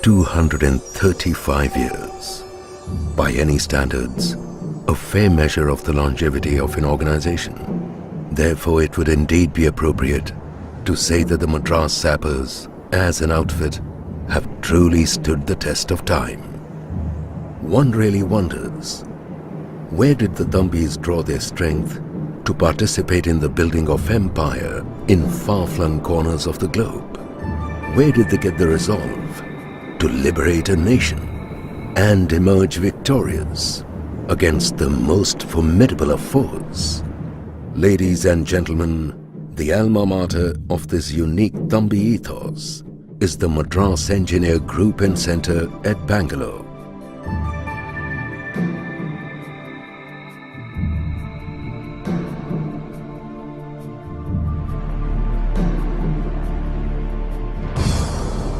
235 years. By any standards, a fair measure of the longevity of an organization. Therefore, it would indeed be appropriate to say that the Madras Sappers, as an outfit, have truly stood the test of time. One really wonders, where did the Thambis draw their strength to participate in the building of empire in far-flung corners of the globe? Where did they get the resolve to liberate a nation and emerge victorious against the most formidable of foes? Ladies and gentlemen, the alma mater of this unique Thambi ethos is the Madras Engineer Group and Center at Bangalore.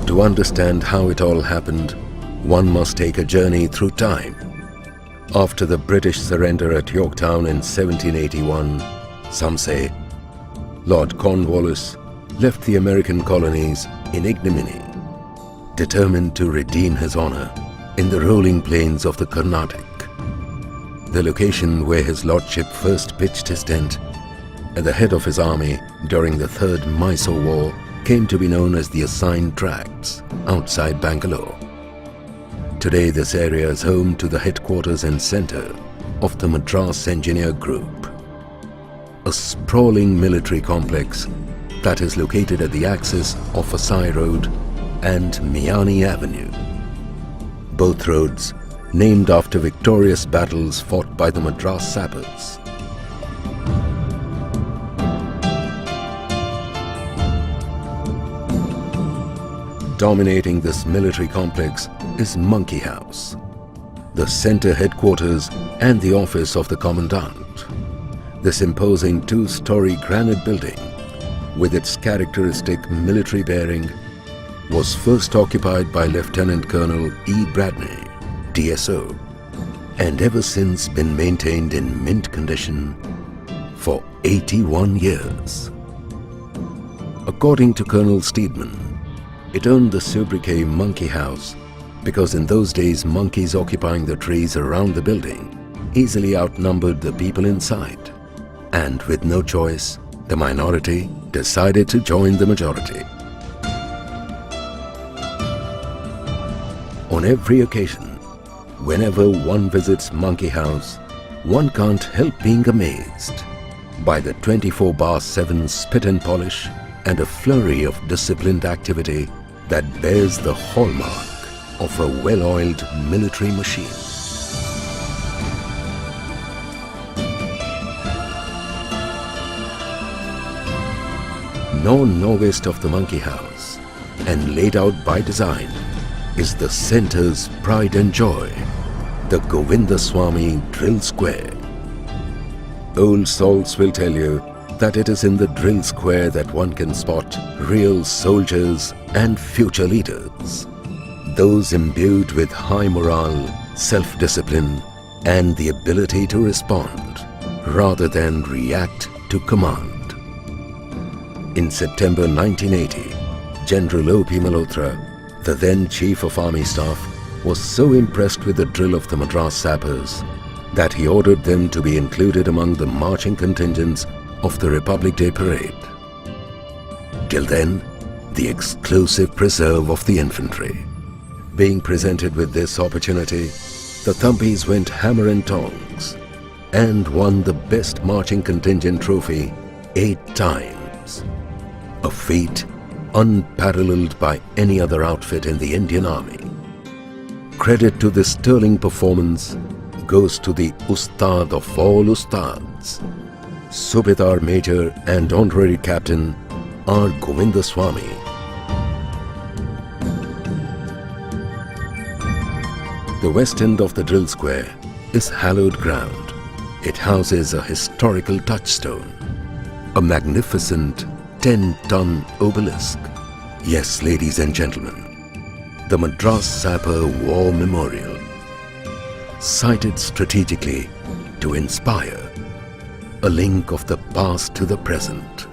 To understand how it all happened, one must take a journey through time. After the British surrender at Yorktown in 1781, some say, Lord Cornwallis left the American colonies in ignominy, determined to redeem his honor in the rolling plains of the Carnatic. The location where his lordship first pitched his tent at the head of his army during the Third Mysore War came to be known as the Assigned Tracts outside Bangalore. Today this area is home to the headquarters and center of the Madras Engineer Group, a sprawling military complex that is located at the axis of Vasai Road and Miani Avenue. Both roads named after victorious battles fought by the Madras Sappers. Dominating this military complex is Monkey House, the center headquarters and the office of the Commandant. This imposing two-story granite building, with its characteristic military bearing, was first occupied by Lieutenant Colonel E. Bradney, DSO, and ever since been maintained in mint condition for 81 years. According to Colonel Steedman, it owned the sobriquet Monkey House because in those days monkeys occupying the trees around the building easily outnumbered the people inside. And with no choice, the minority decided to join the majority. On every occasion, whenever one visits Monkey House, one can't help being amazed by the 24/7 spit and polish and a flurry of disciplined activity that bears the hallmark of a well-oiled military machine. Northwest of the Monkey House and laid out by design is the center's pride and joy, the Govindaswamy Drill Square. Old salts will tell you that it is in the drill square that one can spot real soldiers and future leaders, those imbued with high morale, self-discipline and the ability to respond rather than react to command. In September 1980, General O.P. Malhotra, the then Chief of Army Staff, was so impressed with the drill of the Madras Sappers that he ordered them to be included among the marching contingents of the Republic Day Parade. Till then, the exclusive preserve of the infantry. Being presented with this opportunity, the Thambis went hammer and tongs and won the Best Marching Contingent trophy 8 times. A feat unparalleled by any other outfit in the Indian Army. Credit to this sterling performance goes to the Ustad of all Ustads, Subedar Major and Honorary Captain R. Govindaswamy. The west end of the drill square is hallowed ground. It houses a historical touchstone, a magnificent 10-ton obelisk. Yes, ladies and gentlemen, the Madras Sapper War Memorial, sited strategically to inspire, a link of the past to the present,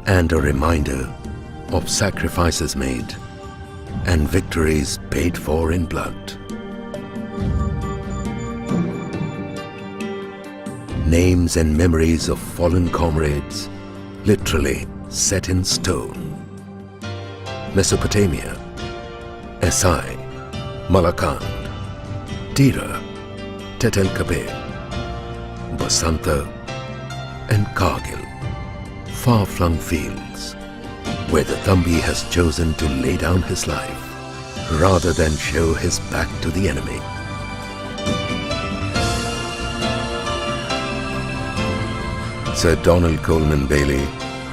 and a reminder of sacrifices made and victories paid for in blood. Names and memories of fallen comrades literally set in stone. Mesopotamia, Essai, Malakand, Tira, Tetelkabe, Basanta and Kargil, far-flung fields where the Thambi has chosen to lay down his life rather than show his back to the enemy. Sir Donald Coleman Bailey,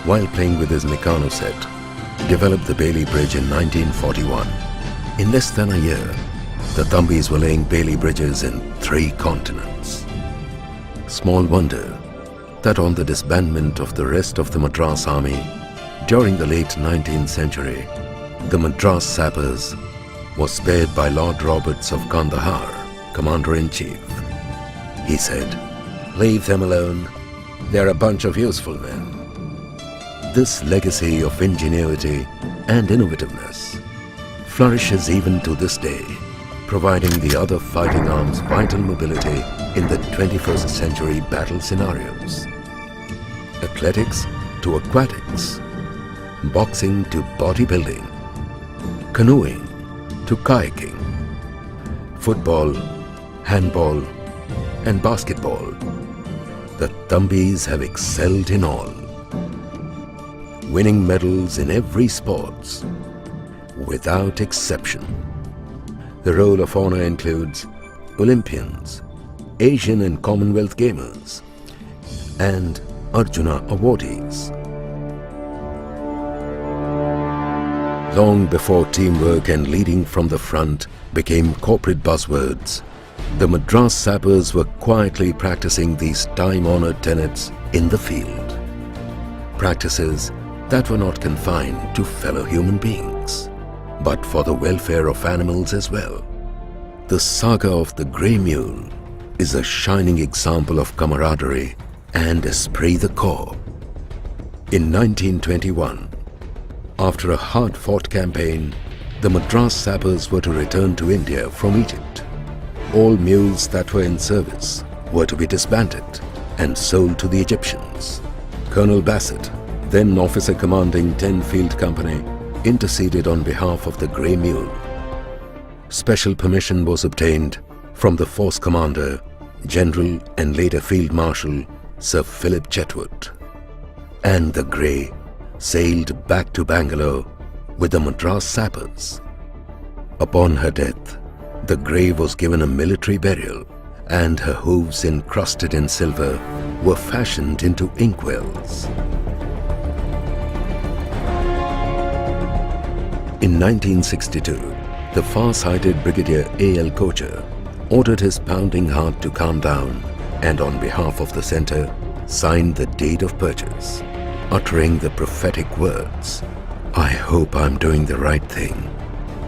while playing with his Meccano set, developed the Bailey Bridge in 1941. In less than a year, the Thambis were laying Bailey bridges in 3 continents. Small wonder that on the disbandment of the rest of the Madras army during the late 19th century, the Madras Sappers was spared by Lord Roberts of Kandahar, Commander-in-Chief. He said, "Leave them alone. They're a bunch of useful men." This legacy of ingenuity and innovativeness flourishes even to this day, providing the other fighting arms vital mobility in the 21st century battle scenarios. Athletics to aquatics, boxing to bodybuilding, canoeing to kayaking, football, handball and basketball. The Thambis have excelled in all, winning medals in every sports, without exception. The roll of honor includes Olympians, Asian and Commonwealth Gamers, and Arjuna awardees. Long before teamwork and leading from the front became corporate buzzwords, the Madras Sappers were quietly practicing these time-honored tenets in the field. Practices that were not confined to fellow human beings, but for the welfare of animals as well. The saga of the Grey Mule is a shining example of camaraderie and esprit de corps. In 1921, after a hard-fought campaign, the Madras Sappers were to return to India from Egypt. All mules that were in service were to be disbanded and sold to the Egyptians. Colonel Bassett, then officer commanding 10 Field Company, interceded on behalf of the Grey Mule. Special permission was obtained from the force commander, General and later Field Marshal Sir Philip Chetwood. And the Grey sailed back to Bangalore with the Madras Sappers. Upon her death, the Grey was given a military burial and her hooves encrusted in silver were fashioned into inkwells. In 1962, the far-sighted Brigadier A.L. Kocher ordered his pounding heart to calm down and on behalf of the centre signed the deed of purchase, uttering the prophetic words, "I hope I'm doing the right thing."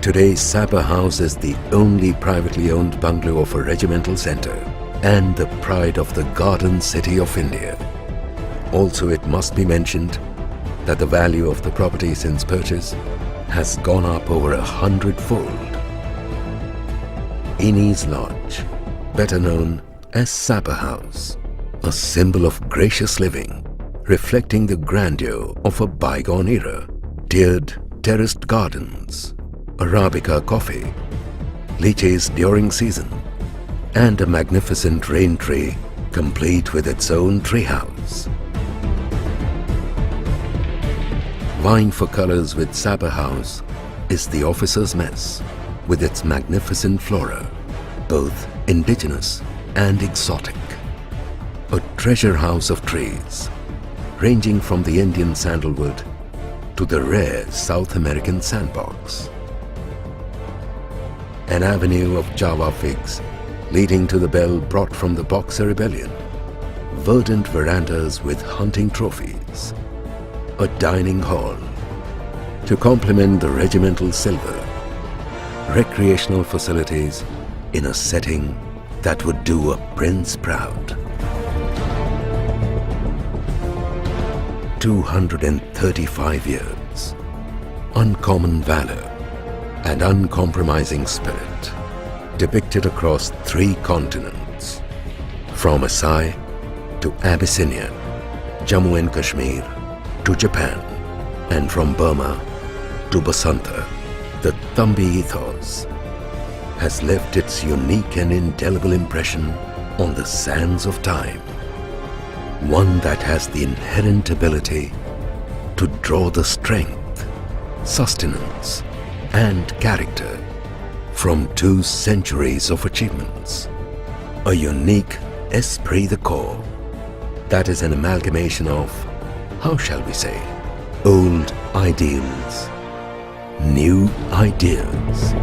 Today, Sapper House is the only privately owned bungalow of a regimental centre and the pride of the Garden City of India. Also, it must be mentioned that the value of the property since purchase has gone up over 100-fold. Innie's Lodge, better known as Sapper House, a symbol of gracious living, reflecting the grandeur of a bygone era. Tiered terraced gardens, Arabica coffee, lychees during season, and a magnificent rain tree complete with its own treehouse. Vying for colors with Sapper House is the Officers' Mess with its magnificent flora, both indigenous and exotic. A treasure house of trees, ranging from the Indian sandalwood to the rare South American sandbox. An avenue of Java figs leading to the bell brought from the Boxer Rebellion. Verdant verandas with hunting trophies. A dining hall to complement the regimental silver. Recreational facilities in a setting that would do a prince proud. 235 years. Uncommon valor. and uncompromising spirit depicted across 3 continents, from Assai to Abyssinia, Jammu and Kashmir to Japan, and from Burma to Basanta. The Thambi ethos has left its unique and indelible impression on the sands of time, one that has the inherent ability to draw the strength, sustenance, and character from 2 centuries of achievements. A unique esprit de corps that is an amalgamation of, how shall we say, old ideals, new ideas.